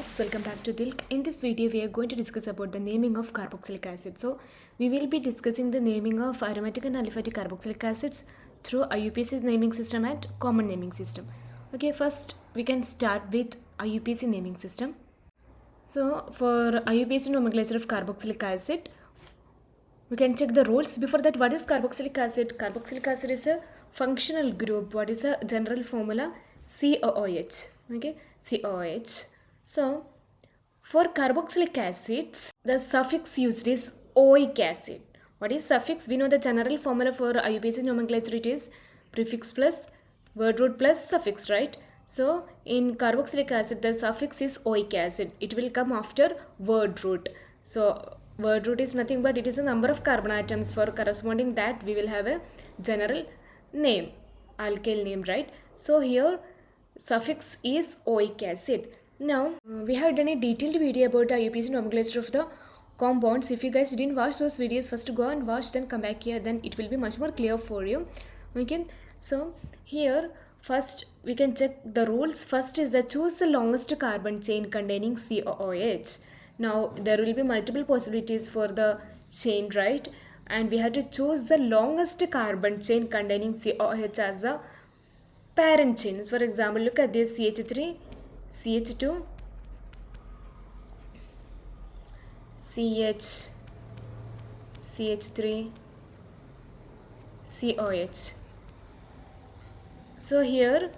Welcome back to DHILK. In this video, we are going to discuss about the naming of carboxylic acid. So, we will be discussing the naming of aromatic and aliphatic carboxylic acids through IUPAC's naming system and common naming system. Okay, first we can start with IUPAC naming system. So, for IUPAC nomenclature of carboxylic acid, we can check the rules. Before that, what is carboxylic acid? Carboxylic acid is a functional group. What is a general formula? COOH. Okay, COOH. So, for carboxylic acids, the suffix used is oic acid. What is suffix? We know the general formula for IUPAC nomenclature, it is prefix plus word root plus suffix, right? So, in carboxylic acid, the suffix is oic acid. It will come after word root. So, word root is nothing but it is a number of carbon atoms. For corresponding that, we will have a general name, alkyl name, right? So, here suffix is oic acid. Now, we have done a detailed video about the IUPAC nomenclature of the compounds. If you guys didn't watch those videos, first go and watch, then come back here, then it will be much more clear for you. Okay, so here first we can check the rules. First is that choose the longest carbon chain containing COOH. Now, there will be multiple possibilities for the chain, right? And we have to choose the longest carbon chain containing COOH as a parent chain. For example, look at this CH3, CH2, CH, CH3, COH. So here,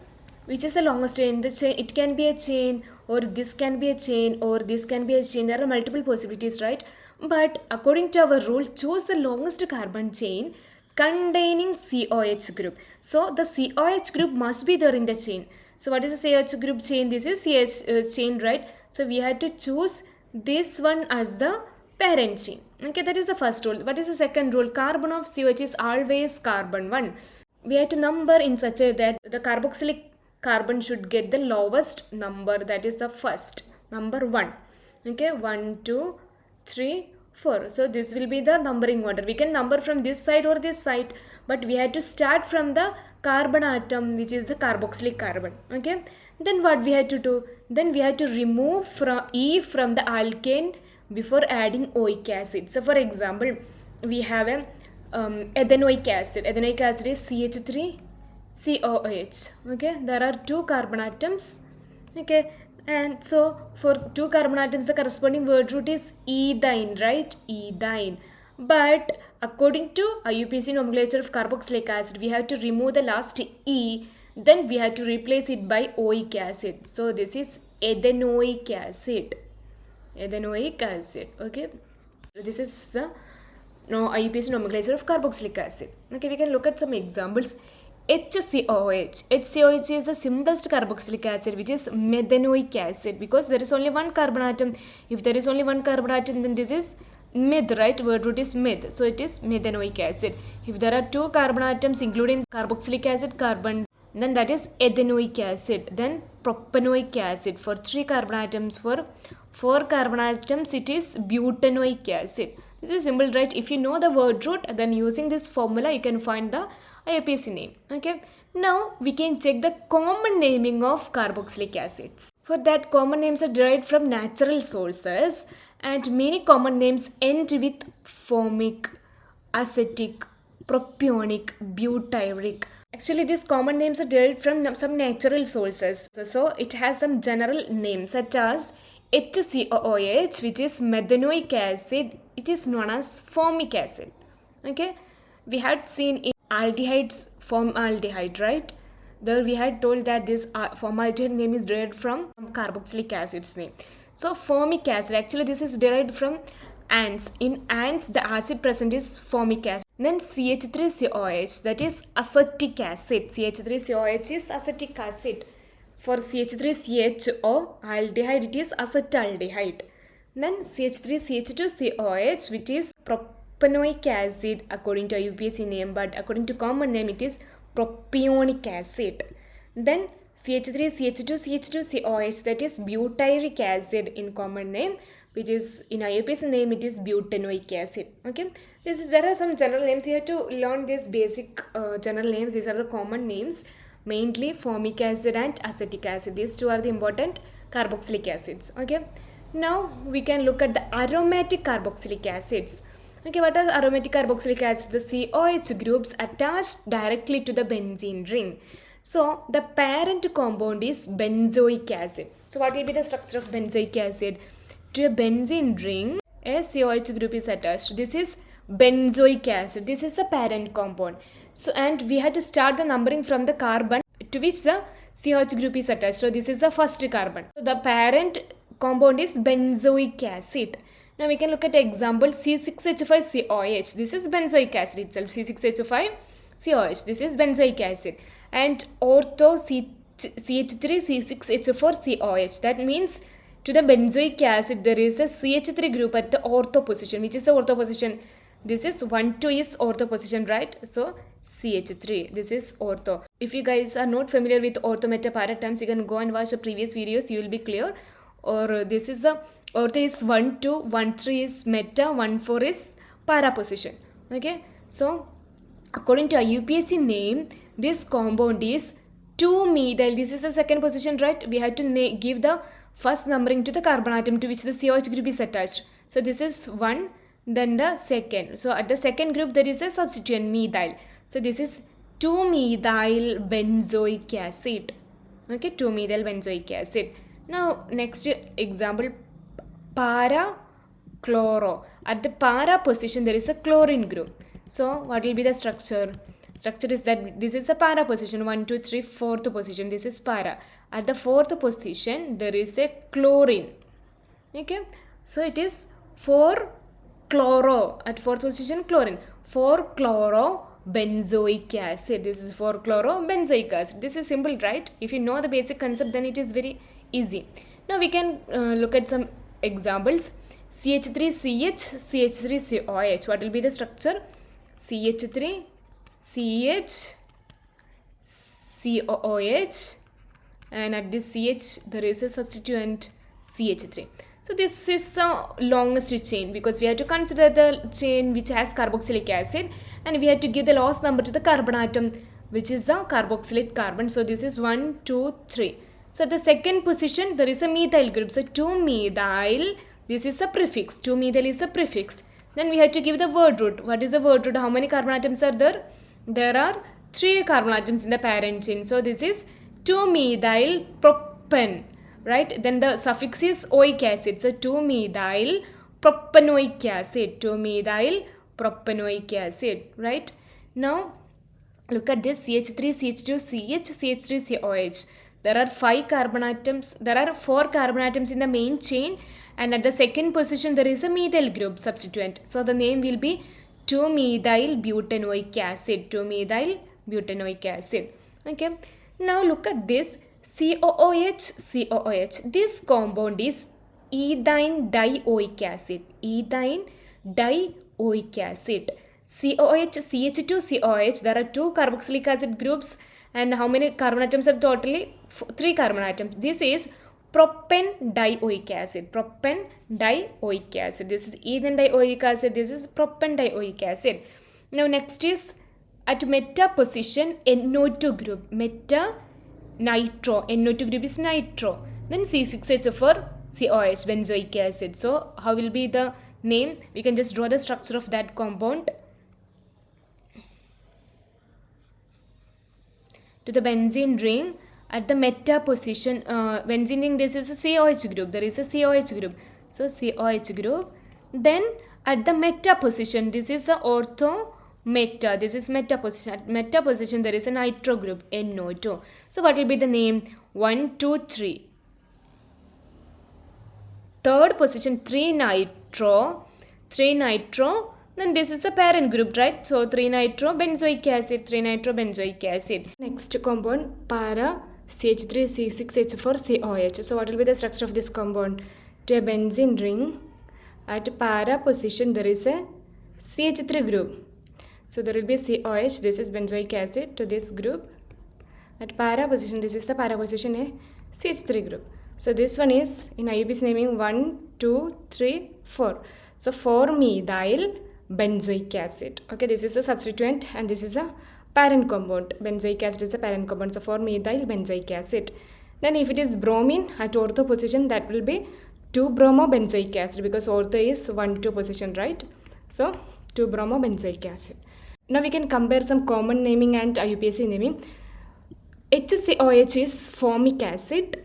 which is the longest chain? The chain, it can be a chain, or this can be a chain, or this can be a chain. There are multiple possibilities, right? But according to our rule, choose the longest carbon chain containing COH group. So the COH group must be there in the chain. So what is the COH group chain? This is CH chain, right? So we had to choose this one as the parent chain. Okay, that is the first rule. What is the second rule? Carbon of COH is always carbon 1. We had to number in such a that the carboxylic carbon should get the lowest number, that is the first, number 1. Okay, 1, 2, 3, 4. So this will be the numbering order. We can number from this side or this side, but we had to start from the carbon atom, which is the carboxylic carbon. Okay, then what we had to do? Then we had to remove from E from the alkane before adding oic acid. So for example, we have a ethanoic acid. Ethanoic acid is CH3 COOH. Okay, there are 2 carbon atoms. Okay, and so for 2 carbon atoms, the corresponding word root is ethyne, right? Ethyne. But according to IUPAC nomenclature of carboxylic acid, we have to remove the last E, then we have to replace it by oic acid. So this is ethanoic acid. Ethanoic acid. Okay, this is the IUPAC nomenclature of carboxylic acid. Okay, we can look at some examples. HCOH. HCOH is the simplest carboxylic acid, which is methanoic acid, because there is only one carbon atom. If there is only one carbon atom, then this is meth, right? Word root is meth. So it is methanoic acid. If there are 2 carbon atoms, including carboxylic acid, carbon, then that is ethanoic acid. Then propanoic acid. For 3 carbon atoms, for 4 carbon atoms, it is butanoic acid. This is simple, right? If you know the word root, then using this formula, you can find the IUPAC name. Okay. Now, we can check the common naming of carboxylic acids. For that, common names are derived from natural sources, and many common names end with formic, acetic, propionic, butyric. Actually, these common names are derived from some natural sources. So, it has some general names such as HCOOH, which is methanoic acid. It is known as formic acid. Okay, we had seen in aldehydes formaldehyde, right? There we had told that this formaldehyde name is derived from carboxylic acid's name. So formic acid, actually this is derived from ants. In ants, the acid present is formic acid. Then CH3COH, that is acetic acid. CH3COH is acetic acid. For CH3CHO aldehyde, it is acetaldehyde. Then CH3CH2COH, which is propanoic acid according to IUPAC name, but according to common name, it is propionic acid. Then CH3CH2CH2COH, that is butyric acid in common name, which is in IUPAC name, it is butanoic acid. Okay, there are some general names. You have to learn these basic general names. These are the common names. Mainly formic acid and acetic acid. These 2 are the important carboxylic acids. Okay, now we can look at the aromatic carboxylic acids. Okay, what are aromatic carboxylic acids? The COH groups attached directly to the benzene ring. So the parent compound is benzoic acid. So what will be the structure of benzoic acid? To a benzene ring, a COH group is attached. This is benzoic acid. This is a parent compound. So, and we had to start the numbering from the carbon to which the COH group is attached. So this is the first carbon. So the parent compound is benzoic acid. Now we can look at example C6H5COH. This is benzoic acid itself. C6H5COH. This is benzoic acid. And ortho CH3C6H4COH. That means to the benzoic acid there is a CH3 group at the ortho position. Which is the ortho position? This is 1,2 is ortho position, right? So CH3. This is ortho. If you guys are not familiar with ortho meta para terms, you can go and watch the previous videos. You will be clear. Or this is a ortho is 1,2, 1,3 is meta, 1,4 is para position. Okay. So according to IUPAC name, this compound is 2-methyl. This is the second position, right? We had to give the first numbering to the carbon atom to which the COH group is attached. So this is 1, then the second. So at the second group there is a substituent methyl. So this is 2-methyl benzoic acid. Okay, 2-methyl benzoic acid. Now next example, para chloro. At the para position there is a chlorine group. So what will be the structure? Structure is that this is a para position, 1, 2, 3, fourth position. This is para. At the fourth position there is a chlorine. Okay, so it is 4-chloro. At fourth position chlorine, 4-chloro-benzoic acid. This is 4-chloro-benzoic acid. This is simple, right? If you know the basic concept, then it is very easy. Now we can look at some examples. CH3CH, CH3COH. What will be the structure? CH3, CH, COOH, and at this CH there is a substituent CH3. So this is the longest chain because we have to consider the chain which has carboxylic acid and we have to give the last number to the carbon atom which is the carboxylate carbon. So this is 1, 2, 3. So at the second position there is a methyl group. So 2-methyl, this is a prefix. 2-methyl is a prefix. Then we have to give the word root. What is the word root? How many carbon atoms are there? There are 3 carbon atoms in the parent chain. So this is 2-methyl propan, right? Then the suffix is oic acid. So 2-methyl propanoic acid. 2-methyl propanoic acid, right? Now look at this CH3, CH2, CH, CH3, COH. There are 5 carbon atoms. There are 4 carbon atoms in the main chain. And at the second position there is a methyl group substituent. So the name will be 2-methyl butanoic acid. 2-methyl butanoic acid. Okay. Now look at this COOH, COOH. This compound is ethyne dioic acid. Ethyne dioic acid. COH, CH2, COH. There are 2 carboxylic acid groups. And how many carbon atoms are totally? 3 carbon atoms. This is propan dioic acid. Propan dioic acid. This is ethyne dioic acid. This is propan dioic acid. Now next is at meta position NO2 group. Meta nitro. NO2 group is nitro. Then C6H4 COH benzoic acid. So how will be the name? We can just draw the structure of that compound. To the benzene ring at the meta position, benzene ring, this is a COH group. There is a COH group. So COH group. Then at the meta position, this is a ortho meta. This is meta position. At meta position, there is a nitro group, NO2. So what will be the name? 1, 2, 3. Third position, 3 nitro. 3 nitro. Then this is the parent group, right? So 3-nitro-benzoic acid, 3-nitro-benzoic acid. Next compound, para CH3C6H4COH. So what will be the structure of this compound? To a benzene ring, at para position there is a CH3 group. So there will be COH, this is benzoic acid to this group. At para position, this is the para position a CH3 group. So this one is in IUPAC naming 1, 2, 3, 4. So 4-methyl benzoic acid. Okay, this is a substituent and this is a parent compound. Benzoic acid is a parent compound. So 4-methyl benzoic acid. Then if it is bromine at ortho position, that will be 2-bromobenzoic acid, because ortho is 1-2 position, right? So 2-bromobenzoic acid. Now we can compare some common naming and IUPAC naming. HCOH is formic acid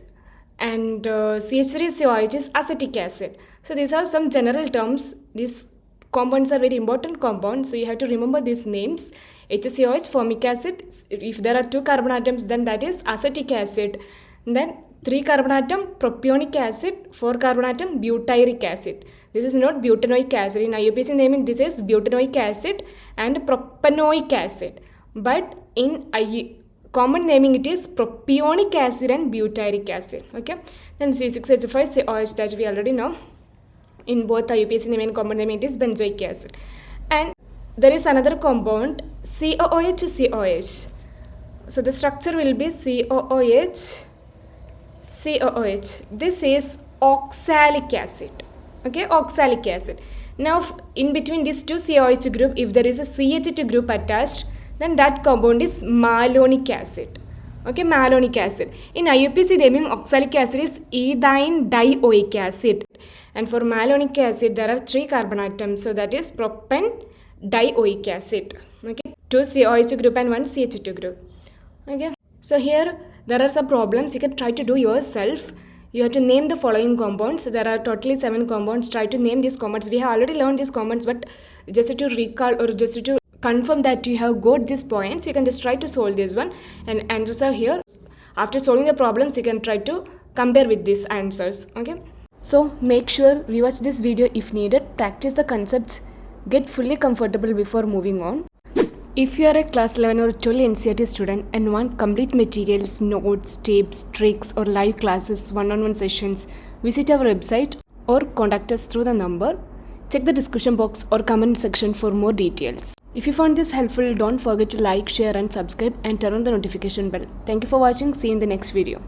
and CH3COH is acetic acid. So these are some general terms. These compounds are very important compounds, so you have to remember these names. HCOH, formic acid. If there are 2 carbon atoms, then that is acetic acid. Then 3 carbon atom, propionic acid. 4 carbon atom, butyric acid. This is not butanoic acid. In IUPAC naming, this is butanoic acid and propanoic acid. But in common naming, it is propionic acid and butyric acid. Okay. Then C6H5COH, that we already know. In both IUPAC naming and common naming, it is benzoic acid. And there is another compound, COOH. So the structure will be COOH. This is oxalic acid. Okay, oxalic acid. Now in between these two COH group, if there is a CH2 group attached, then that compound is malonic acid. Okay, malonic acid. In IUPAC naming, oxalic acid is ethyne dioic acid. And for malonic acid, there are 3 carbon atoms. So that is propan dioic acid. Okay, 2 COH group and 1 CH2 group. Okay, so here there are some problems you can try to do yourself. You have to name the following compounds. There are totally 7 compounds. Try to name these compounds. We have already learned these compounds, but just to recall or just to confirm that you have got these points, you can just try to solve this one. And answers are here. After solving the problems, you can try to compare with these answers. Okay. So make sure rewatch this video if needed. Practice the concepts. Get fully comfortable before moving on. If you are a class 11 or 12 NCERT student and want complete materials, notes, tips, tricks or live classes, one-on-one sessions, visit our website or contact us through the number. Check the description box or comment section for more details. If you found this helpful, don't forget to like, share and subscribe and turn on the notification bell. Thank you for watching. See you in the next video.